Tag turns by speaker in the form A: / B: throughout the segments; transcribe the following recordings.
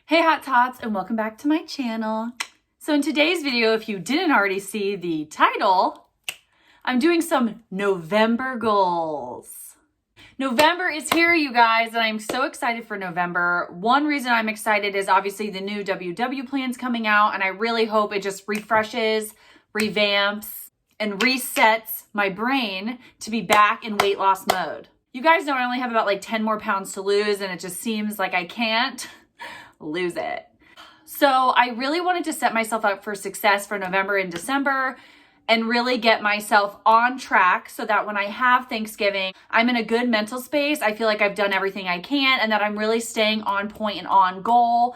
A: Hey Hot Tots, and welcome back to my channel. So in today's video, if you didn't already see the title, I'm doing some November goals. November is here, you guys, and I'm so excited for November. One reason I'm excited is obviously the new WW plan's coming out, and I really hope it just refreshes, revamps, and resets my brain to be back in weight loss mode. You guys know I only have about like 10 more pounds to lose, and it just seems like I can't lose it. So I really wanted to set myself up for success for November and December and really get myself on track so that when I have Thanksgiving, I'm in a good mental space. I feel like I've done everything I can and that I'm really staying on point and on goal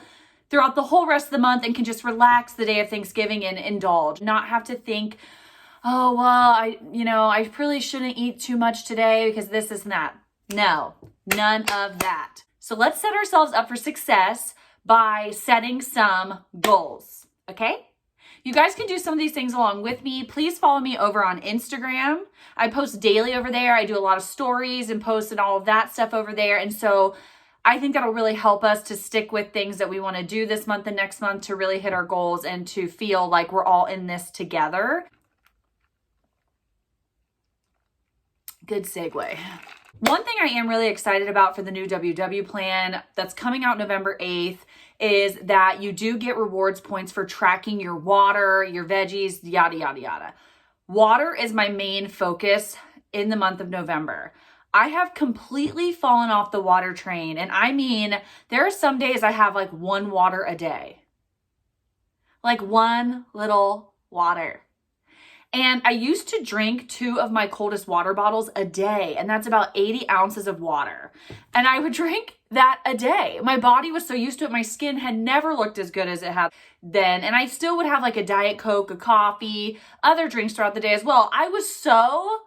A: throughout the whole rest of the month and can just relax the day of Thanksgiving and indulge, not have to think, oh, well, I really shouldn't eat too much today because this is that. No, none of that. So let's set ourselves up for success by setting some goals, okay? You guys can do some of these things along with me. Please follow me over on Instagram. I post daily over there. I do a lot of stories and posts and all of that stuff over there. And so I think that'll really help us to stick with things that we want to do this month and next month to really hit our goals and to feel like we're all in this together. Good segue. One thing I am really excited about for the new WW plan that's coming out November 8th is that you do get rewards points for tracking your water, your veggies, yada, yada, yada. Water is my main focus in the month of November. I have completely fallen off the water train. And I mean, there are some days I have like one water a day. Like one little water. And I used to drink 2 of my coldest water bottles a day, and that's about 80 ounces of water. And I would drink that a day. My body was so used to it. My skin had never looked as good as it had then. And I still would have like a Diet Coke, a coffee, other drinks throughout the day as well. I was so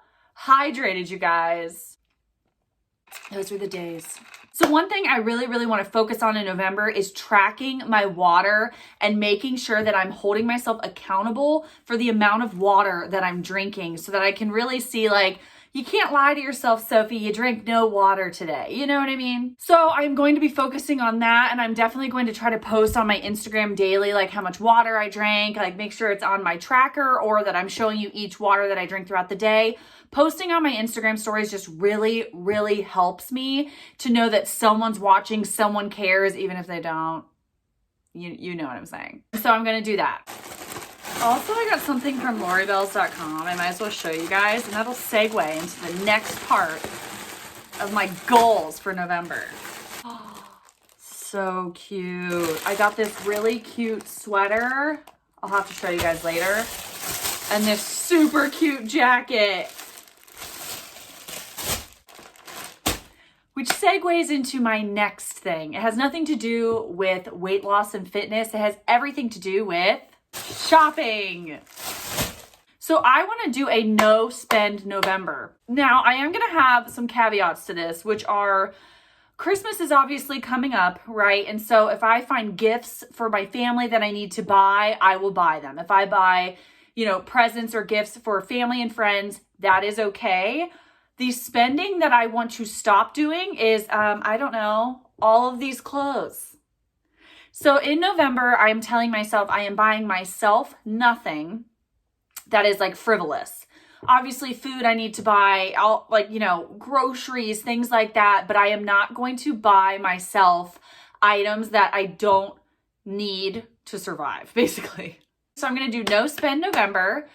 A: hydrated, you guys. Those were the days. So one thing I really, really want to focus on in November is tracking my water and making sure that I'm holding myself accountable for the amount of water that I'm drinking so that I can really see, like, you can't lie to yourself, Sophie, you drank no water today. You know what I mean? So I'm going to be focusing on that, and I'm definitely going to try to post on my Instagram daily, like how much water I drank, like make sure it's on my tracker or that I'm showing you each water that I drink throughout the day. Posting on my Instagram stories just really, really helps me to know that someone's watching, someone cares, even if they don't. You know what I'm saying. So I'm going to do that. Also, I got something from loribells.com. I might as well show you guys, and that'll segue into the next part of my goals for November. Oh, so cute. I got this really cute sweater. I'll have to show you guys later. And this super cute jacket. Which segues into my next thing. It has nothing to do with weight loss and fitness. It has everything to do with shopping. So I want to do a no spend November. Now, I am going to have some caveats to this, which are Christmas is obviously coming up, right? And so if I find gifts for my family that I need to buy, I will buy them. If I buy, presents or gifts for family and friends, that is okay. The spending that I want to stop doing is, all of these clothes. So in November, I'm telling myself I am buying myself nothing that is like frivolous. Obviously, food I need to buy, groceries, things like that. But I am not going to buy myself items that I don't need to survive, basically. So I'm going to do no spend November.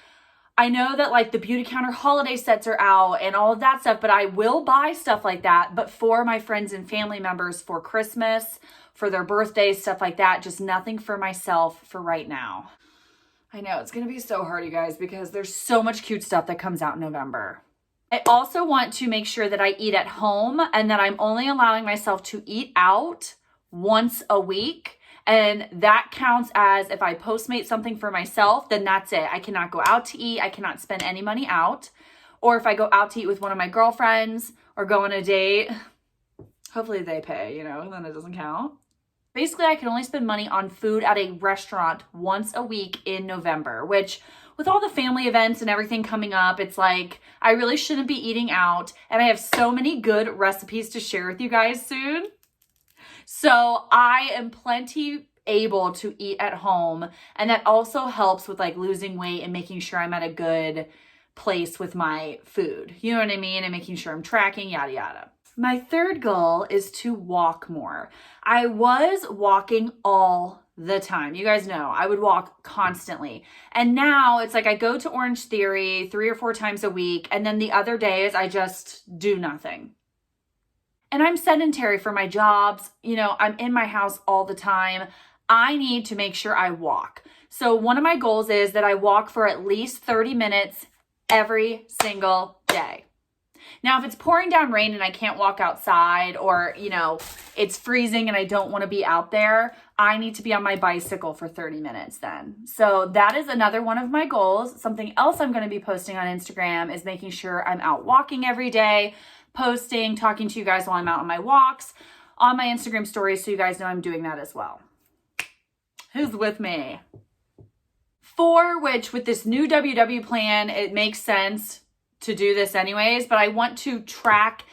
A: I know that like the beauty counter holiday sets are out and all of that stuff, but I will buy stuff like that, but for my friends and family members for Christmas, for their birthdays, stuff like that, just nothing for myself for right now. I know it's going to be so hard, you guys, because there's so much cute stuff that comes out in November. I also want to make sure that I eat at home and that I'm only allowing myself to eat out once a week. And that counts as if I Postmate something for myself, then that's it. I cannot go out to eat. I cannot spend any money out. Or if I go out to eat with one of my girlfriends or go on a date, hopefully they pay, then it doesn't count. Basically, I can only spend money on food at a restaurant once a week in November, which with all the family events and everything coming up, it's like I really shouldn't be eating out. And I have so many good recipes to share with you guys soon. So I am plenty able to eat at home. And that also helps with like losing weight and making sure I'm at a good place with my food. You know what I mean? And making sure I'm tracking, yada, yada. My third goal is to walk more. I was walking all the time. You guys know I would walk constantly. And now it's like I go to Orange Theory 3 or 4 times a week. And then the other days I just do nothing. And I'm sedentary for my jobs. You know, I'm in my house all the time. I need to make sure I walk. So one of my goals is that I walk for at least 30 minutes every single day. Now, if it's pouring down rain and I can't walk outside, or, you know, it's freezing and I don't want to be out there, I need to be on my bicycle for 30 minutes then. So that is another one of my goals. Something else I'm going to be posting on Instagram is making sure I'm out walking every day, posting, talking to you guys while I'm out on my walks on my Instagram stories, so you guys know I'm doing that as well. Who's with me? For which, with this new WW plan, it makes sense to do this anyways, but I want to track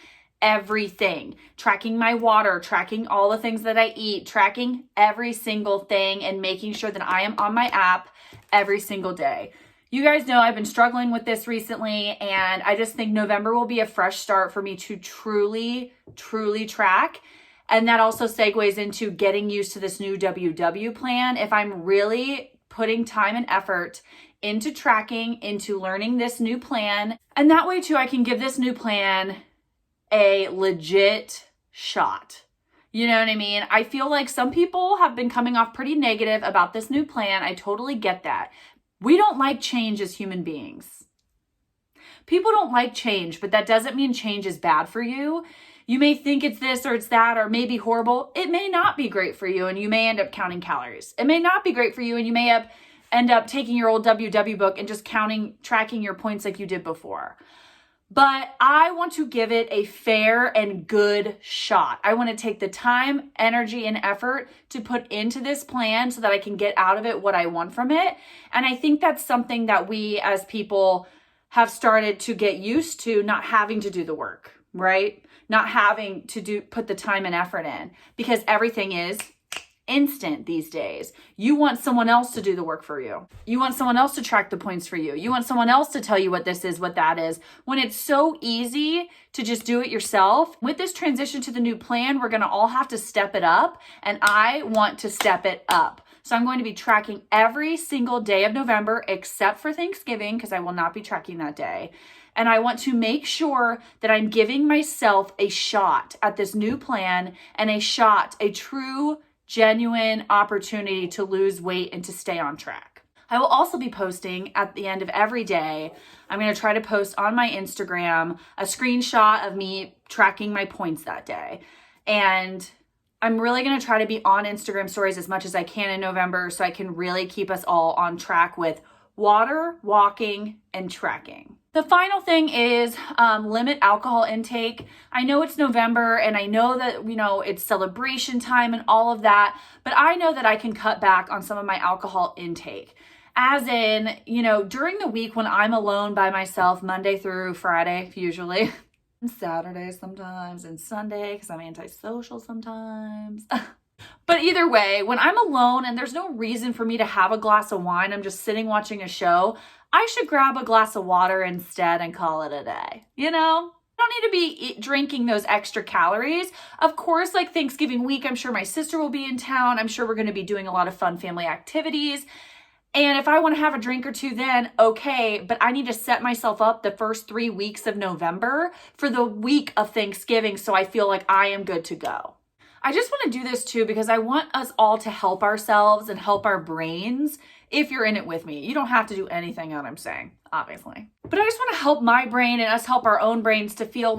A: everything, tracking my water, tracking all the things that I eat, tracking every single thing, and making sure that I am on my app every single day. You guys know I've been struggling with this recently, and I just think November will be a fresh start for me to truly track. And that also segues into getting used to this new WW plan. If I'm really putting time and effort into tracking, into learning this new plan. And that way too, I can give this new plan a legit shot. You know what I mean? I feel like some people have been coming off pretty negative about this new plan. I totally get that. We don't like change as human beings. People don't like change, but that doesn't mean change is bad for you. You may think it's this or it's that, or maybe horrible. It may not be great for you, and you may end up counting calories. It may not be great for you, and you may end up taking your old WW book and just tracking your points like you did before. But I want to give it a fair and good shot. I want to take the time, energy, and effort to put into this plan so that I can get out of it what I want from it. And I think that's something that we as people have started to get used to, not having to do the work, right? Not having to put the time and effort in, because everything is instant these days. You want someone else to do the work for you. You want someone else to track the points for you. You want someone else to tell you what this is, what that is, when it's so easy to just do it yourself. With this transition to the new plan, we're going to all have to step it up, and I want to step it up. So I'm going to be tracking every single day of November except for Thanksgiving, because I will not be tracking that day. And I want to make sure that I'm giving myself a shot at this new plan, and a true, genuine opportunity to lose weight and to stay on track. I will also be posting at the end of every day. I'm going to try to post on my Instagram a screenshot of me tracking my points that day. And I'm really going to try to be on Instagram stories as much as I can in November, so I can really keep us all on track with water, walking, and tracking. The final thing is limit alcohol intake. I know it's November, and I know that, it's celebration time and all of that, but I know that I can cut back on some of my alcohol intake. As in, during the week when I'm alone by myself, Monday through Friday, usually, and Saturday sometimes, and Sunday, because I'm antisocial sometimes. But either way, when I'm alone and there's no reason for me to have a glass of wine, I'm just sitting watching a show, I should grab a glass of water instead and call it a day. I don't need to be drinking those extra calories. Of course, like Thanksgiving week, I'm sure my sister will be in town. I'm sure we're going to be doing a lot of fun family activities. And if I want to have a drink or two then, okay, but I need to set myself up the first 3 weeks of November for the week of Thanksgiving, so I feel like I am good to go. I just want to do this too because I want us all to help ourselves and help our brains. If you're in it with me, you don't have to do anything that I'm saying, obviously. But I just want to help my brain and us help our own brains to feel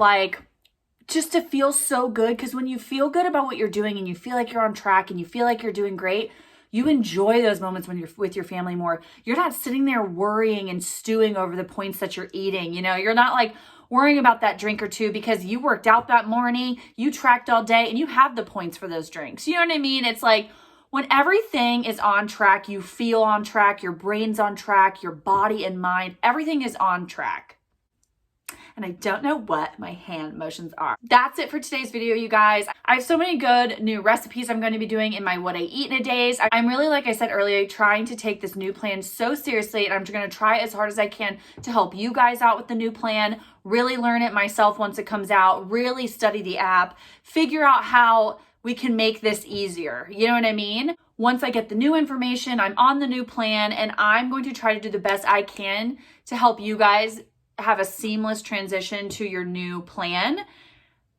A: so good. Because when you feel good about what you're doing and you feel like you're on track and you feel like you're doing great, you enjoy those moments when you're with your family more. You're not sitting there worrying and stewing over the points that you're eating. You're not like worrying about that drink or two because you worked out that morning, you tracked all day, and you have the points for those drinks. You know what I mean? It's like when everything is on track, you feel on track, your brain's on track, your body and mind, everything is on track. and I don't know what my hand motions are. That's it for today's video, you guys. I have so many good new recipes I'm going to be doing in my What I Eat in a Days. I'm really, like I said earlier, trying to take this new plan so seriously, and I'm going to try as hard as I can to help you guys out with the new plan, really learn it myself once it comes out, really study the app, figure out how we can make this easier. You know what I mean? Once I get the new information, I'm on the new plan, and I'm going to try to do the best I can to help you guys have a seamless transition to your new plan.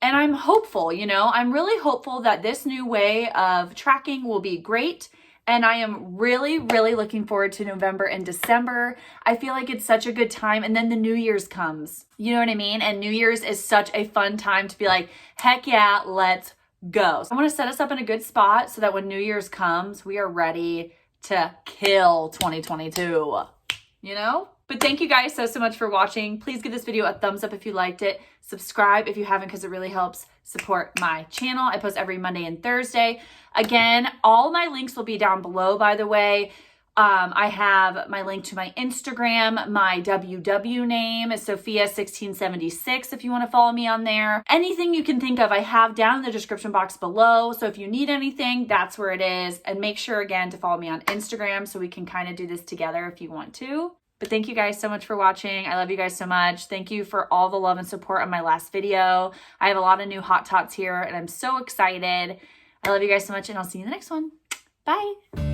A: And I'm hopeful, you know, I'm really hopeful that this new way of tracking will be great. And I am really, really looking forward to November and December. I feel like it's such a good time. And then the New Year's comes. You know what I mean? And New Year's is such a fun time to be like, heck yeah, let's go. So I want to set us up in a good spot so that when New Year's comes, we are ready to kill 2022, you know? But thank you guys so much for watching. Please give this video a thumbs up if you liked it. Subscribe if you haven't, because it really helps support my channel. I post every Monday and Thursday. Again, all my links will be down below, by the way. I have my link to my Instagram. My WW name is Sophia1676 if you want to follow me on there. Anything you can think of, I have down in the description box below. So if you need anything, that's where it is. And make sure, again, to follow me on Instagram so we can kind of do this together if you want to. But thank you guys so much for watching. I love you guys so much. Thank you for all the love and support on my last video. I have a lot of new hot tots here, and I'm so excited. I love you guys so much, and I'll see you in the next one. Bye.